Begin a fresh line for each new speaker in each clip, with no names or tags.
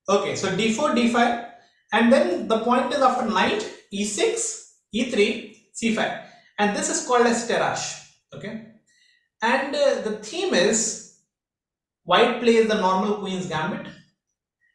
Okay, so d4, d5, and then the point is after knight e6, e3, c5, and this is called as Tarrasch. Okay, and the theme is white plays the normal queen's gambit,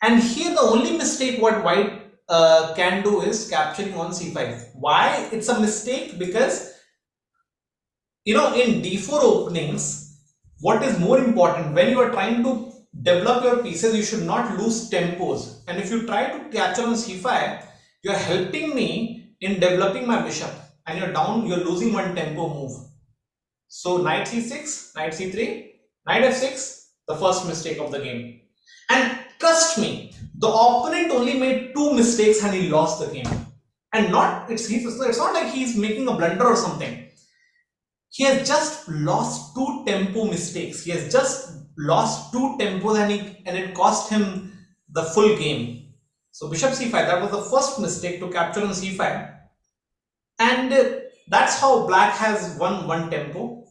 and here the only mistake what white can do is capturing on c5. Why it's a mistake? Because in d4 openings, what is more important when you are trying to develop your pieces, you should not lose tempos. And if you try to capture on c5, you are helping me in developing my bishop, and you're losing one tempo move. So knight c6, knight c3, knight f6, the first mistake of the game. And trust me, the opponent only made two mistakes and he lost the game. And it's not like he's making a blunder or something. He has just lost two tempo mistakes. He has just lost two tempos, and it cost him the full game. So bishop c5, that was the first mistake to capture on c5, and that's how black has won one tempo.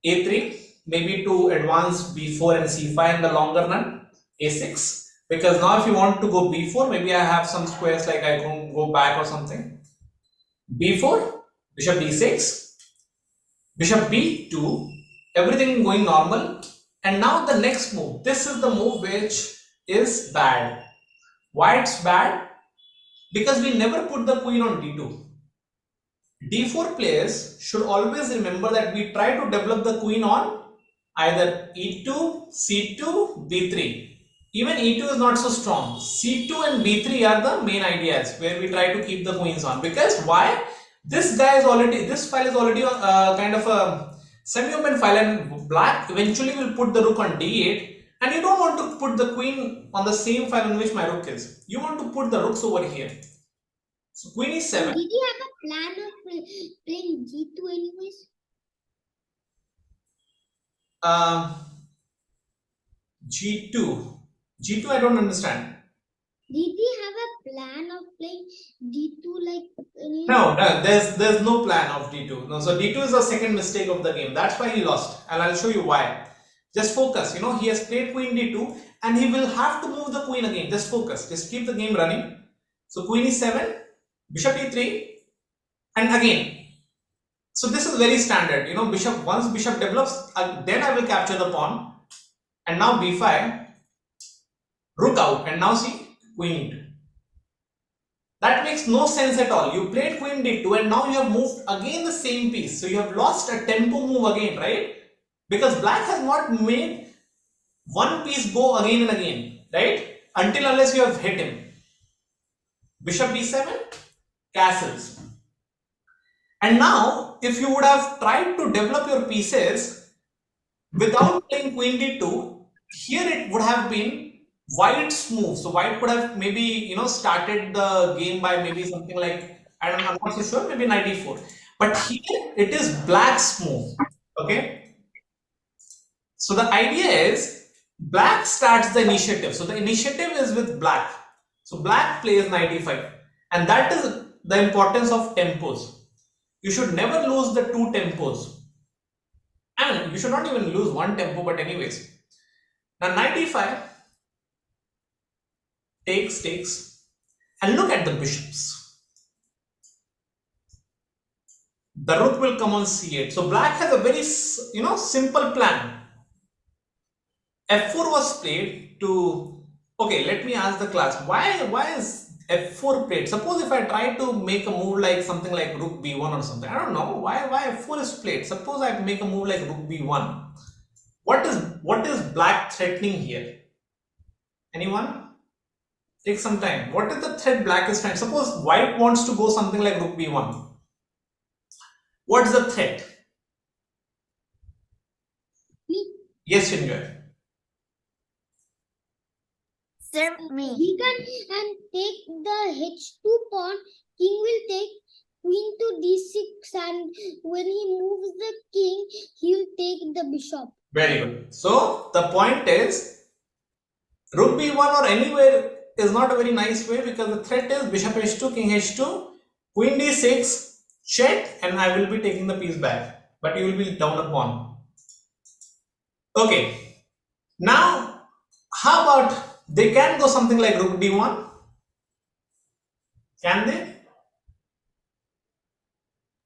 a3, maybe to advance b4 and c5 in the longer run. a6, because now if you want to go b4, maybe I have some squares like I can go back or something. b4, bishop d6, bishop b2, everything going normal. And now the next move, this is the move which is bad. Why it's bad? Because we never put the queen on d2. d4 players should always remember that we try to develop the queen on either e2, c2, b3. Even e2 is not so strong. c2 and b3 are the main ideas where we try to keep the queens on. Because why? This file is already kind of a semi-open file, and black eventually will put the rook on d8, and you don't want to put the queen on the same file on which my rook is. You want to put the rooks over here. So queen e7.
Did you have a plan of playing g2 anyways?
G2 I don't understand.
Did he have a plan of playing d2 like
No, there's no plan of d2. No, so d2 is the second mistake of the game. That's why he lost, and I'll show you why. Just focus. He has played queen d2, and he will have to move the queen again. Just focus. Just keep the game running. So queen e7, bishop e3, and again. So this is very standard. Once bishop develops, then I will capture the pawn, and now b5, rook out, and now see queen e2. That makes no sense at all. You played queen d2, and now you have moved again the same piece. So you have lost a tempo move again, right? Because black has not made one piece go again and again, right? Unless you have hit him. Bishop b7, castles. And now, if you would have tried to develop your pieces without playing queen d2, here it would have been white's move. So white could have maybe started the game by maybe something like, I'm not so sure, maybe knight e4. But here it is black's move. Okay. So the idea is black starts the initiative. So the initiative is with black. So black plays knight e5, and that is the importance of tempos. You should never lose the two tempos. I mean, you should not even lose one tempo, but anyways. Now knight e5, takes, and look at the bishops. The rook will come on c8. So black has a very simple plan. f4 was played to, okay, let me ask the class, why is f4 played? Suppose if I try to make a move like something like rook b1 or something, I don't know why f4 is played. Suppose I make a move like rook b1. What is black threatening here? Anyone? Take some time. What is the threat black is trying? Suppose white wants to go something like rook b1. What's the threat?
Me.
Yes, Chinjoy.
Sir, me. He can and take the h2 pawn. King will take queen to d6, and when he moves the king, he will take the bishop.
Very good. So the point is, rook b1 or anywhere is not a very nice way, because the threat is bishop h2, king h2, queen d6, check, and I will be taking the piece back, but you will be down a pawn. Okay. Now, how about they can go something like rook d1. Can they?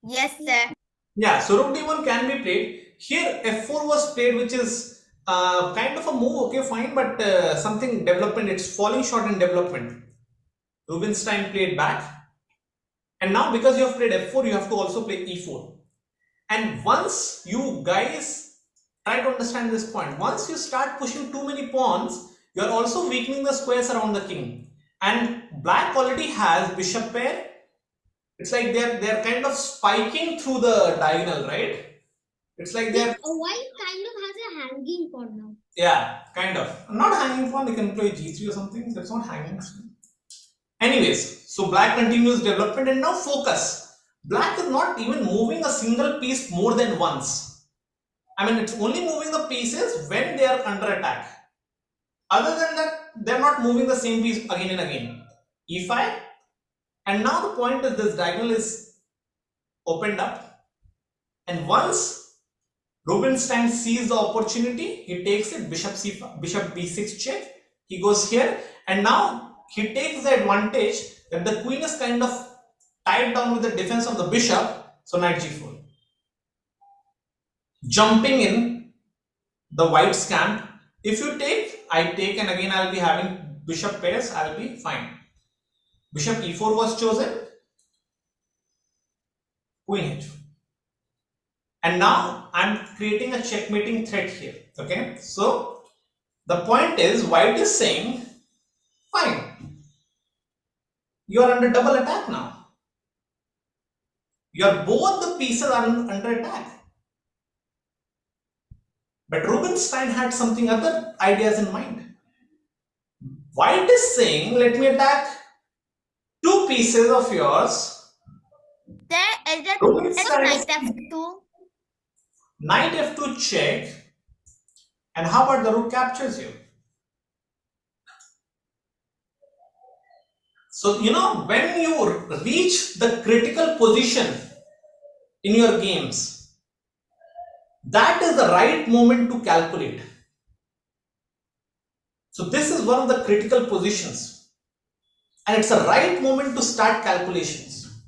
Yes, sir.
Yeah, so rook d1 can be played. Here f4 was played, which is kind of a move, okay, fine, but something development, it's falling short in development. Rubinstein played back. And now because you have played f4, you have to also play e4. And once you guys try to understand this point, once you start pushing too many pawns, you are also weakening the squares around the king. And black already has bishop pair. It's like they're kind of spiking through the diagonal, right? It's like they're
White kind of has a hanging pawn now.
yeah, kind of not hanging pawn. They can play g3 or something. That's not hanging. Anyways, so black continues development and now focus. Black is not even moving a single piece more than once. I mean, it's only moving the pieces when they are under attack. Other than that, they're not moving the same piece again and again. e5, and now the point is this diagonal is opened up, and once Rubinstein sees the opportunity, he takes it, bishop b6 check, he goes here, and now he takes the advantage that the queen is kind of tied down with the defense of the bishop, so knight g4. Jumping in the white's camp, if you take, I take, and again I'll be having bishop pairs, I'll be fine. Bishop e4 was chosen, queen h4. And now I'm creating a checkmating threat here. Okay, so the point is, white is saying, fine, you are under double attack now. Both the pieces are under attack. But Rubinstein had something other ideas in mind. White is saying, let me attack two pieces of yours.
There is a
Rubinstein
knight f2.
Knight f2 check. And how about the rook captures you? So, you know, when you reach the critical position in your games, that is the right moment to calculate. So this is one of the critical positions, and it's the right moment to start calculations.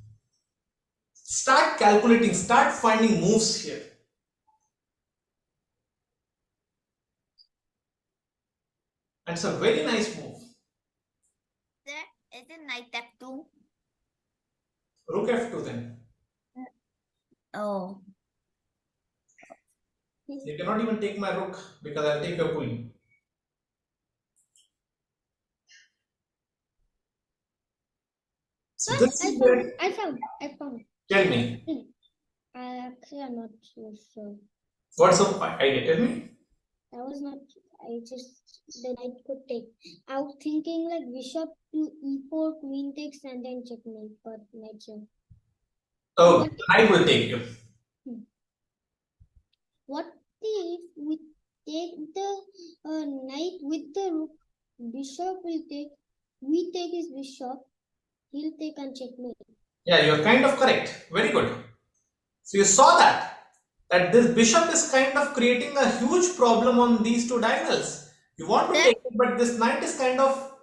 Start calculating, start finding moves here. And it's a very nice move.
There is a knight f2.
Rook f2 then.
Oh.
You cannot even take my rook because I'll take your queen. So this is where,
I found.
tell me,
Actually, I'm not so sure.
what's the idea? Tell me.
I was not. I just the knight could take. I was thinking like bishop to e4, queen takes, and then checkmate. But knight check.
Oh, knight will take you.
What if we take the knight with the rook? Bishop will take. We take his bishop. He'll take and checkmate.
Yeah, you're kind of correct. Very good. So you saw that this bishop is kind of creating a huge problem on these two diagonals. You want to take it, but this knight is kind of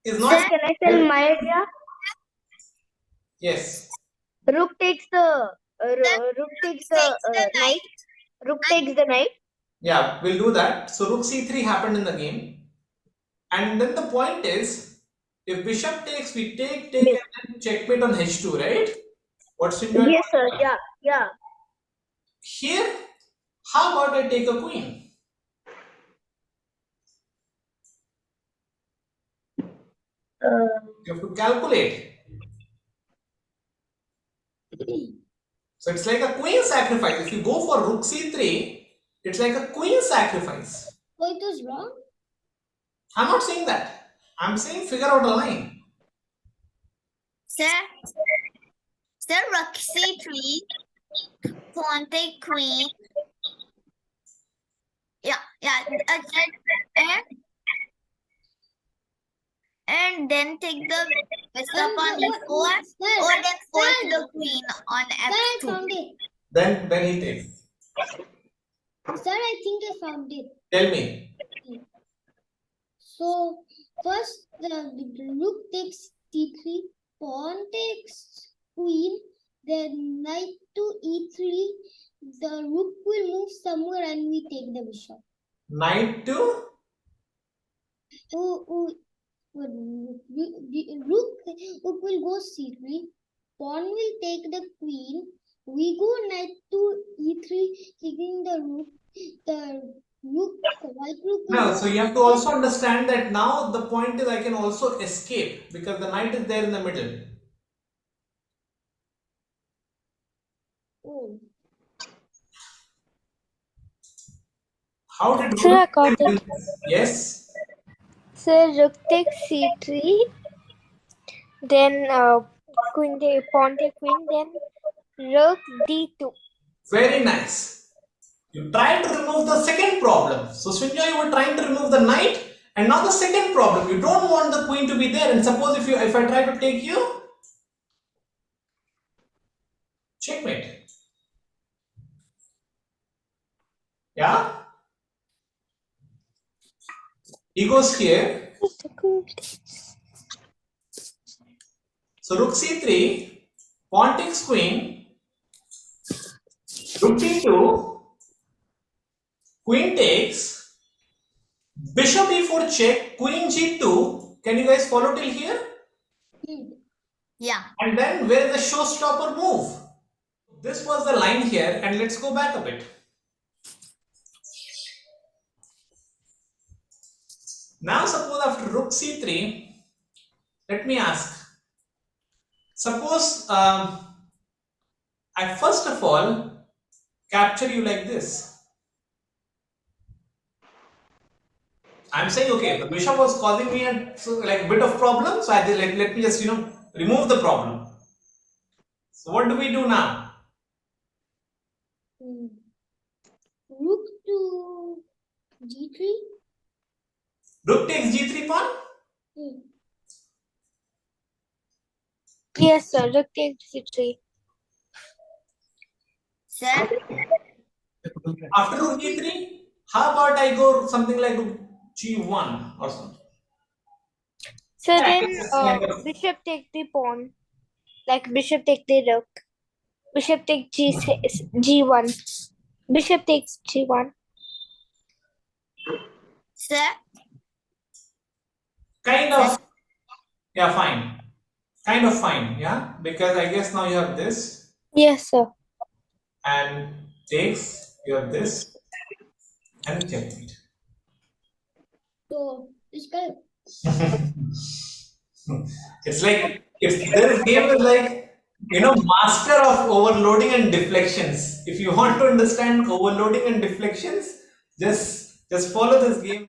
not.
Can I tell my idea?
Yes.
Rook takes the knight. Rook takes the knight.
Yeah, we'll do that. So rook c3 happened in the game, and then the point is, if bishop takes, we take, and then checkmate on h2, right? What's in your
Yes, sir. Yeah.
Here, how about I take a queen? You have to calculate. So it's like a queen sacrifice. If you go for rook c3, it's like a queen sacrifice.
Oh, it was wrong?
I'm not saying that. I'm saying figure out a line.
Sir, rook c3, pawn take queen. Yeah. And then take the bishop on e4, or then force the queen on
I
f2.
found it.
Then he takes.
Sir, I think I found it.
Tell me.
So first the rook takes d3, pawn takes queen, then knight to e3. The rook will move somewhere and we take the bishop.
Knight to
Rook will go c3. Pawn will take the queen. We go knight to e3, taking the rook. The white rook will
no.
go
So you have to also understand that now the point is I can also escape because the knight is there in the middle.
oh,
How did
Sir, I
Rohit
got
do
it.
this? Yes.
Sir, rook takes c3, then queen take pawn take queen, then rook d2.
Very nice. You tried to remove the second problem. So Svinjay, you were trying to remove the knight, and now the second problem. You don't want the queen to be there. And suppose if I try to take you, checkmate. Yeah. He goes here. So rook c3, pawn takes queen, rook d2, queen takes, bishop e4 check, queen g2. Can you guys follow till here?
Yeah.
And then where is the showstopper move? This was the line here, and let's go back a bit. Now suppose after rook c3, let me ask. Suppose I first of all capture you like this. I'm saying, okay, the bishop was causing me a bit of problem, so I did let me just remove the problem. So what do we do now?
rook to g3.
Rook takes g3 pawn.
Yes, sir, rook takes c3.
Sir,
After rook g3, how about I go something like rook g1 or something?
So
Yeah,
then
it's kind of-
bishop take the pawn, like bishop take the rook. Bishop take g1. Bishop takes g1.
sir,
Kind of, yeah, fine. Kind of fine, yeah, because I guess now you have this
Yes, sir.
and takes, you have this and checkmate.
So it's correct.
It's like if this game is like master of overloading and deflections. If you want to understand overloading and deflections, just follow this game.